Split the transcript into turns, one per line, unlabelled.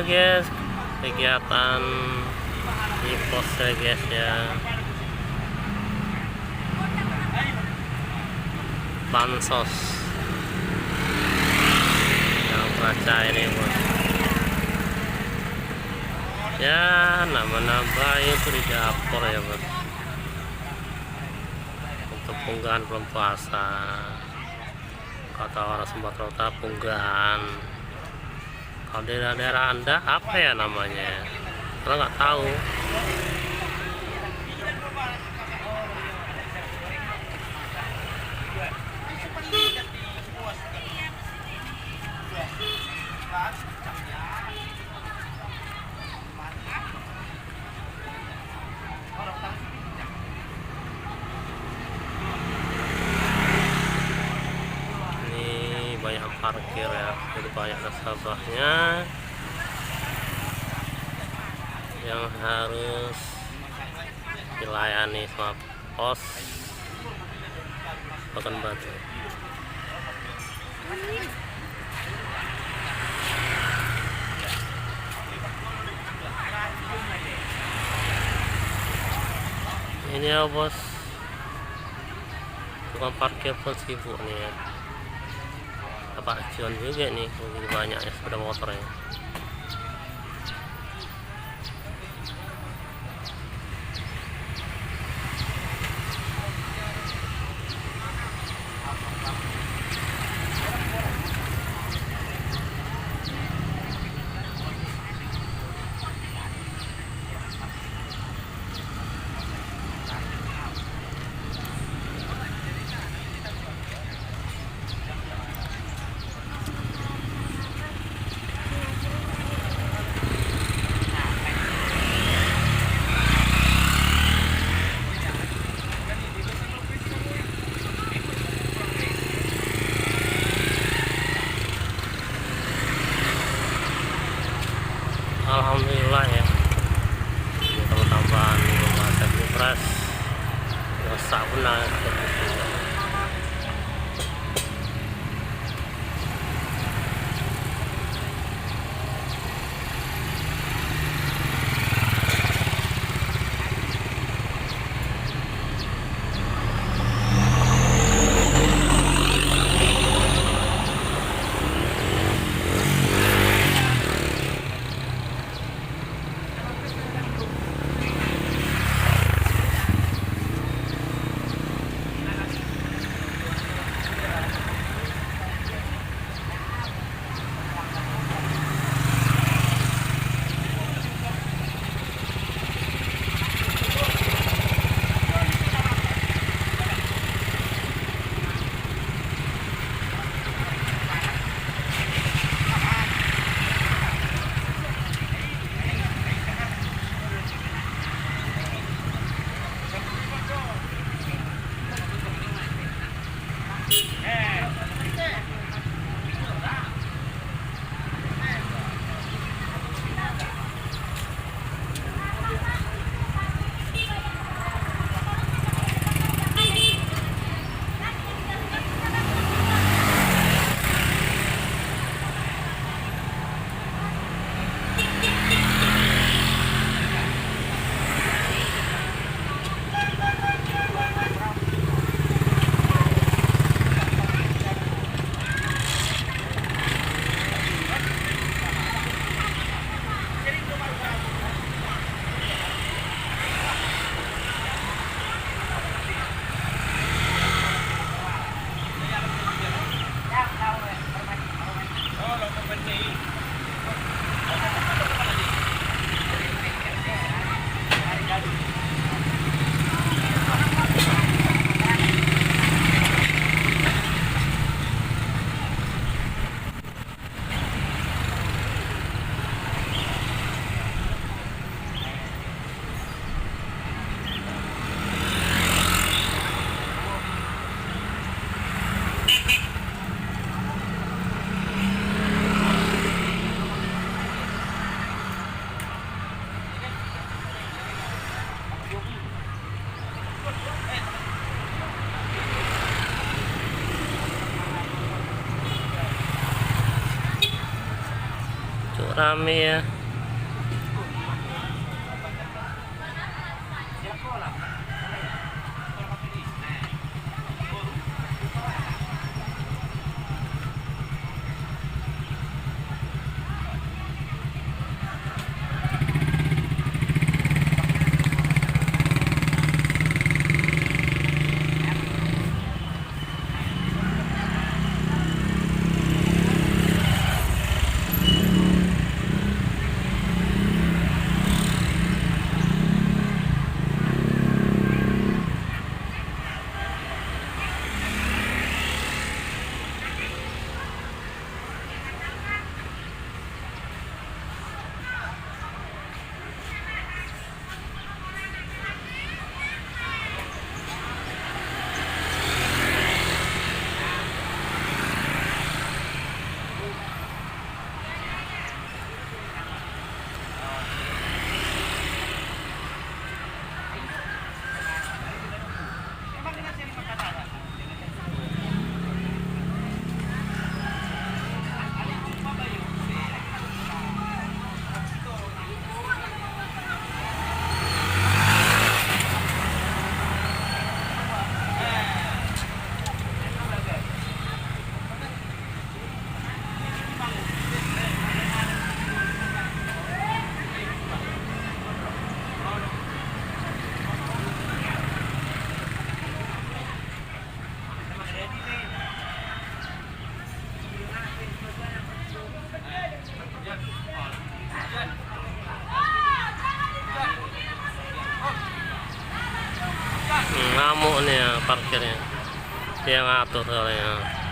guys, kegiatan di pos ya guys ya, bansos yang baca ini bos ya, nambah itu di dapur ya bos, untuk punggahan belum puasa kata orang Sumatera Utara, punggahan. Kalau di daerah Anda apa ya namanya? Karena nggak tahu. Ini banyak parkir ya, jadi banyak nasabahnya yang harus dilayani sama pos Pekanbaru. Ini ya bos, tukang parkir pun sibuk nih ya. Pak John juga nih, begitu banyaknya sepeda motornya. Alhamdulillah ya, ini kalau tambahan masa beras dosa benar. rame ya. Ngamuk nih ya parkirnya, dia ngatur soalnya.